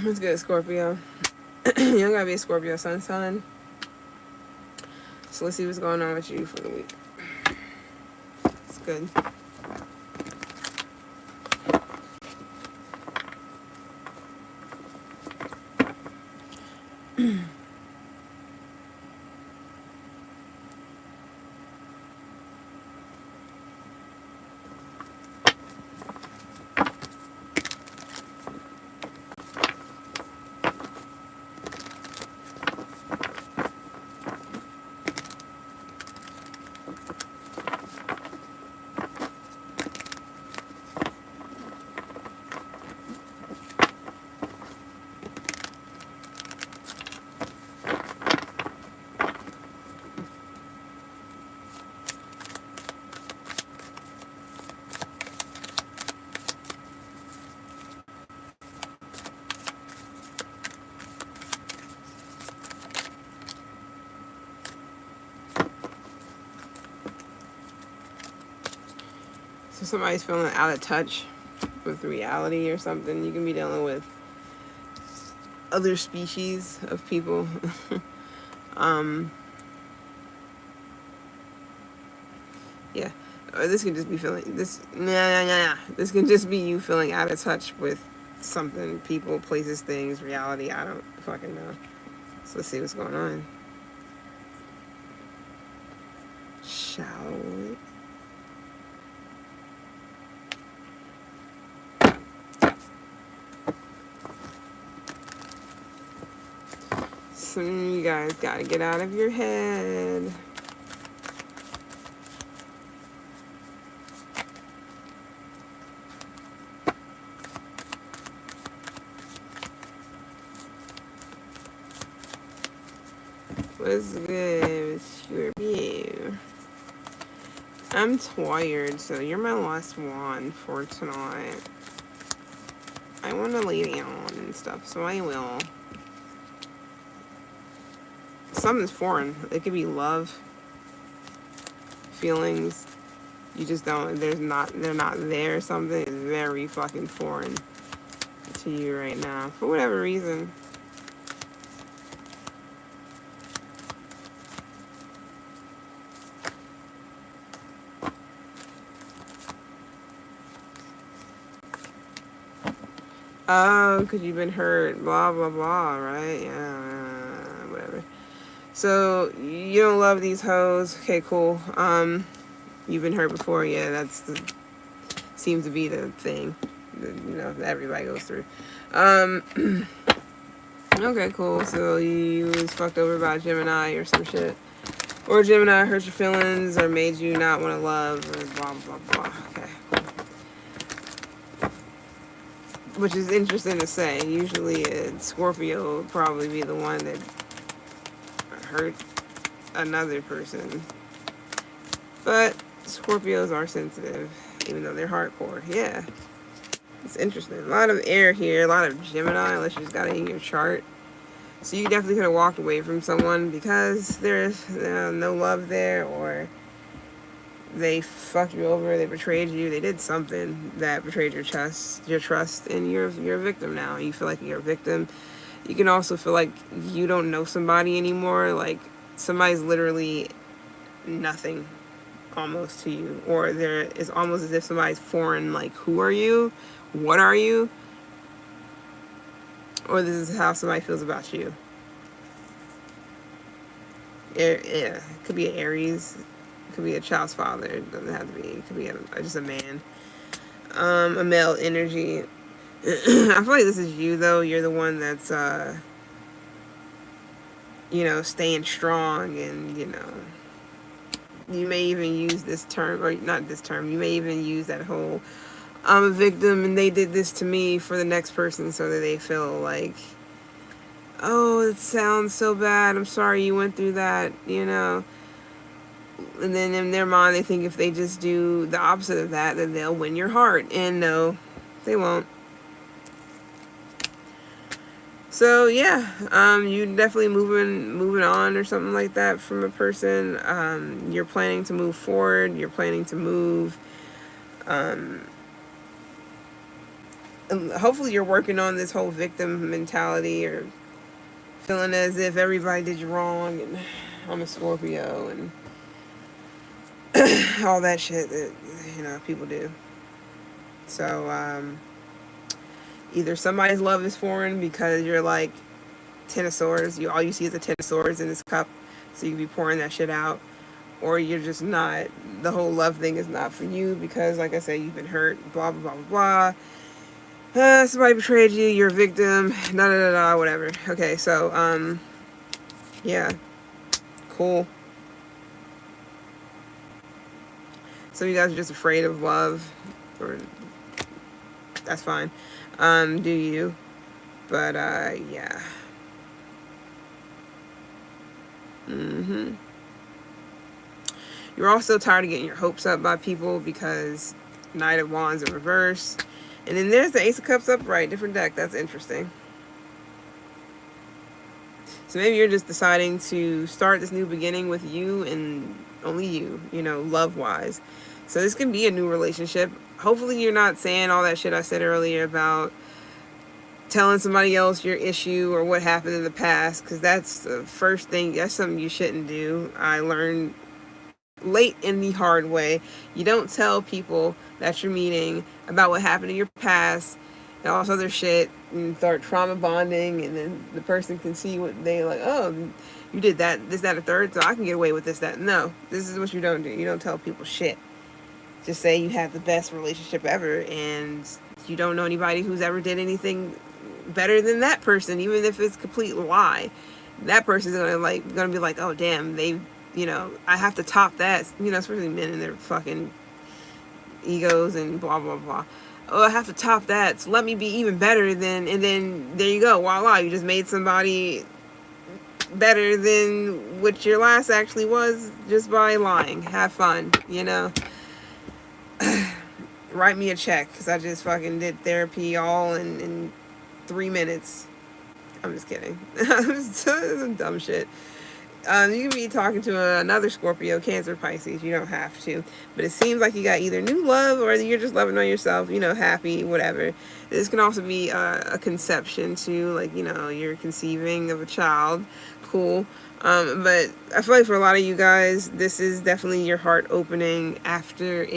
It's good, Scorpio. You don't gotta be a Scorpio sun sign. So let's see what's going on with you for the week. It's good. So somebody's feeling out of touch with reality or something. You can be dealing with other species of people. Yeah. Or this could just be feeling this. Nah. This can just be you feeling out of touch with something, people, places, things, reality. I don't fucking know. So let's see what's going on. Shall we? So you guys gotta get out of your head. What's good with Scorpio? I'm tired, so you're my last one for tonight. I want to lay down and stuff, so I will. Something's foreign. It could be love, feelings. You just don't. They're not there. Something is very fucking foreign to you right now for whatever reason. Oh, because you've been hurt, blah, blah, blah, right? Yeah, whatever. So, you don't love these hoes. Okay, cool. You've been hurt before. Yeah, seems to be the thing that, that everybody goes through. Okay, cool. So, you was fucked over by a Gemini or some shit. Or Gemini hurt your feelings or made you not want to love or blah, blah, blah. Okay, cool. Which is interesting to say. Usually Scorpio would probably be the one that hurt another person. But Scorpios are sensitive, even though they're hardcore. Yeah. It's interesting. A lot of air here, a lot of Gemini, unless you just got it in your chart. So you definitely could have walked away from someone because there's no love there, or they fucked you over, they betrayed you, they did something that betrayed your trust, and you're a victim now. You feel like you're a victim. You can also feel like you don't know somebody anymore, like somebody's literally nothing almost to you, or there is almost as if somebody's foreign, like who are you? What are you? Or this is how somebody feels about you. Yeah, it could be an Aries. It could be a child's father. It doesn't have to be. It could be just a man. A male energy. I feel like this is you, though. You're the one that's, staying strong, and, you may even use this term, or not this term, you may even use that whole, I'm a victim and they did this to me for the next person, so that they feel like, oh, it sounds so bad, I'm sorry you went through that, And then in their mind, they think if they just do the opposite of that, then they'll win your heart. And no, they won't. So yeah, you definitely moving on or something like that from a person. You're planning to move forward. You're planning to move hopefully you're working on this whole victim mentality, or feeling as if everybody did you wrong, and I'm a Scorpio, and all that shit that, people do. So either somebody's love is foreign because you're like Ten of Swords, all you see is a Ten of Swords in this cup, so you can be pouring that shit out, or you're just not, the whole love thing is not for you because, like I said, you've been hurt, blah blah blah blah blah. Somebody betrayed you, you're a victim, da da da da, whatever. Okay, so yeah, cool. Some of you guys are just afraid of love, or that's fine. Do you? But yeah. You're also tired of getting your hopes up by people because Knight of Wands in reverse. And then there's the Ace of Cups upright, different deck. That's interesting. So maybe you're just deciding to start this new beginning with you and only you, love-wise. So this can be a new relationship. Hopefully you're not saying all that shit I said earlier about telling somebody else your issue or what happened in the past, because that's the first thing. That's something you shouldn't do. I learned late in the hard way. You don't tell people that you're meeting about what happened in your past and all this other shit, and start trauma bonding, and then the person can see what they like. Oh, you did that, this, that, a third, so I can get away with this, that. No, this is what you don't do. You don't tell people shit. Just say you have the best relationship ever, and you don't know anybody who's ever did anything better than that person, even if it's a complete lie. That person's gonna be like, oh damn, I have to top that, especially men and their fucking egos and blah blah blah. Oh, I have to top that, so let me be even better than, and then there you go, voila, you just made somebody better than what your last actually was just by lying. Have fun, Write me a check, because I just fucking did therapy all in 3 minutes. I'm just kidding. Some dumb shit. You can be talking to another Scorpio, Cancer, Pisces. You don't have to. But it seems like you got either new love or you're just loving on yourself, happy, whatever. This can also be a conception too, like, you're conceiving of a child. Cool. But I feel like for a lot of you guys, this is definitely your heart opening after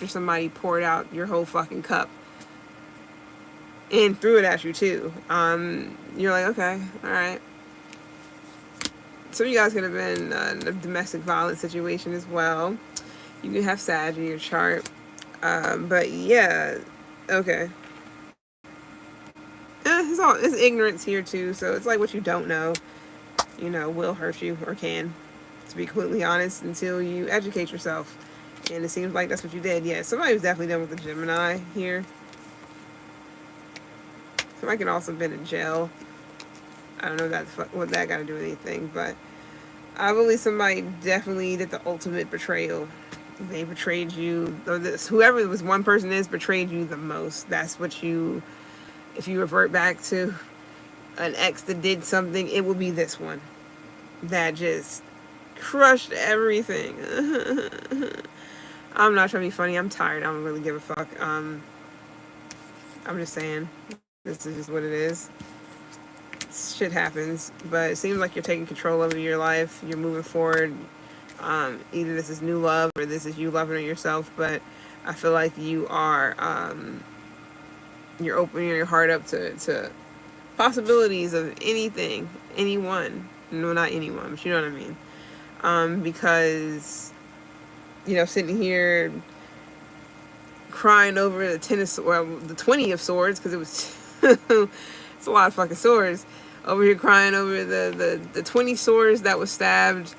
somebody poured out your whole fucking cup. And threw it at you too. You're like, okay, alright. Some of you guys could have been in a domestic violence situation as well. You can have Sag in your chart. But yeah, okay. It's ignorance here too, so it's like what you don't know, will hurt you, or can, to be completely honest, until you educate yourself. And it seems like that's what you did. Yeah, somebody was definitely done with the Gemini here. Somebody could also have been in jail. I don't know what that got to do with anything, but I believe somebody definitely did the ultimate betrayal. They betrayed you, or whoever this one person is betrayed you the most. That's what if you revert back to an ex that did something, it will be this one that just crushed everything. I'm not trying to be funny. I'm tired. I don't really give a fuck. I'm just saying. This is just what it is. Shit happens, but it seems like you're taking control over your life. You're moving forward. Either this is new love or this is you loving on yourself, but I feel like you are, you're opening your heart up to possibilities of anything, anyone. No, not anyone, but you know what I mean. Because, sitting here crying over the the 20 of Swords, because it was it's a lot of fucking swords. Over here crying over the 20 swords that was stabbed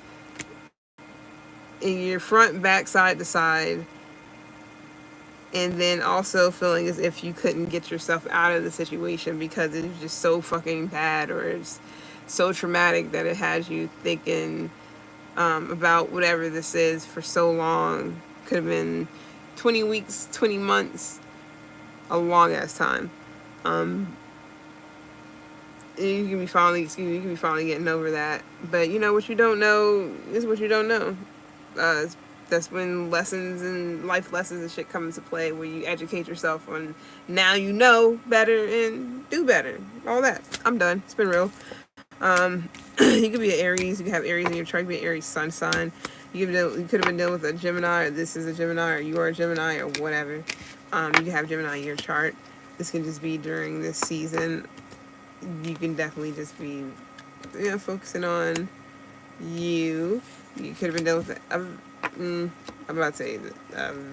in your front, back, side to side. And then also feeling as if you couldn't get yourself out of the situation because it was just so fucking bad, or it's so traumatic that it has you thinking about whatever this is for so long. Could have been 20 weeks, 20 months, a long ass time. You can be finally getting over that. But what you don't know is what you don't know. That's when lessons and life lessons and shit come into play, where you educate yourself on, now you know better and do better. All that. I'm done. It's been real. You could be an Aries. You could have Aries in your chart. You could be an Aries sun sign. You could have been dealing with a Gemini, or this is a Gemini, or you are a Gemini, or whatever. You can have Gemini in your chart. This can just be during this season. You can definitely just be, focusing on you. You could have been dealing with I'm about to say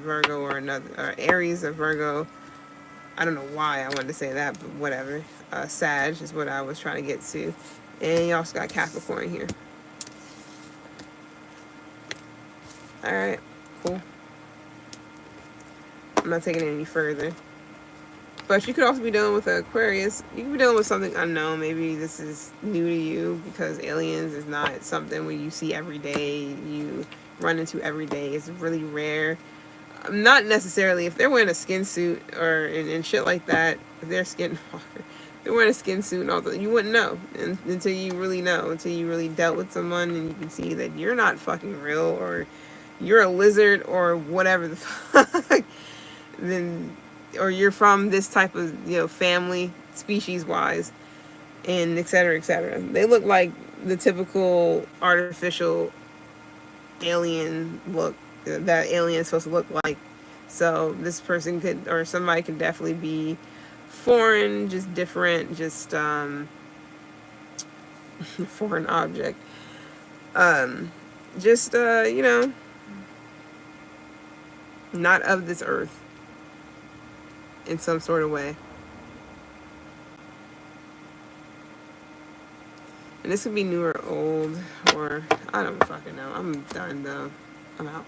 Virgo, or another, or Aries or Virgo. I don't know why I wanted to say that, but whatever. Sag is what I was trying to get to. And you also got Capricorn here. Alright, cool. I'm not taking it any further. But you could also be dealing with an Aquarius. You could be dealing with something unknown. Maybe this is new to you, because aliens is not something where you see every day, you run into every day. It's really rare. Not necessarily if they're wearing a skin suit or and shit like that. If they're they're wearing a skin suit and all that, you wouldn't know until you really know, until you really dealt with someone and you can see that you're not fucking real, or you're a lizard, or whatever the fuck. Then, or you're from this type of, family, species wise, and et cetera, et cetera. They look like the typical artificial alien look that aliens supposed to look like. So this person could, or somebody could definitely be foreign, just different, just foreign object. Just not of this earth in some sort of way. And this could be new or old, or I don't fucking know. I'm done though. I'm out.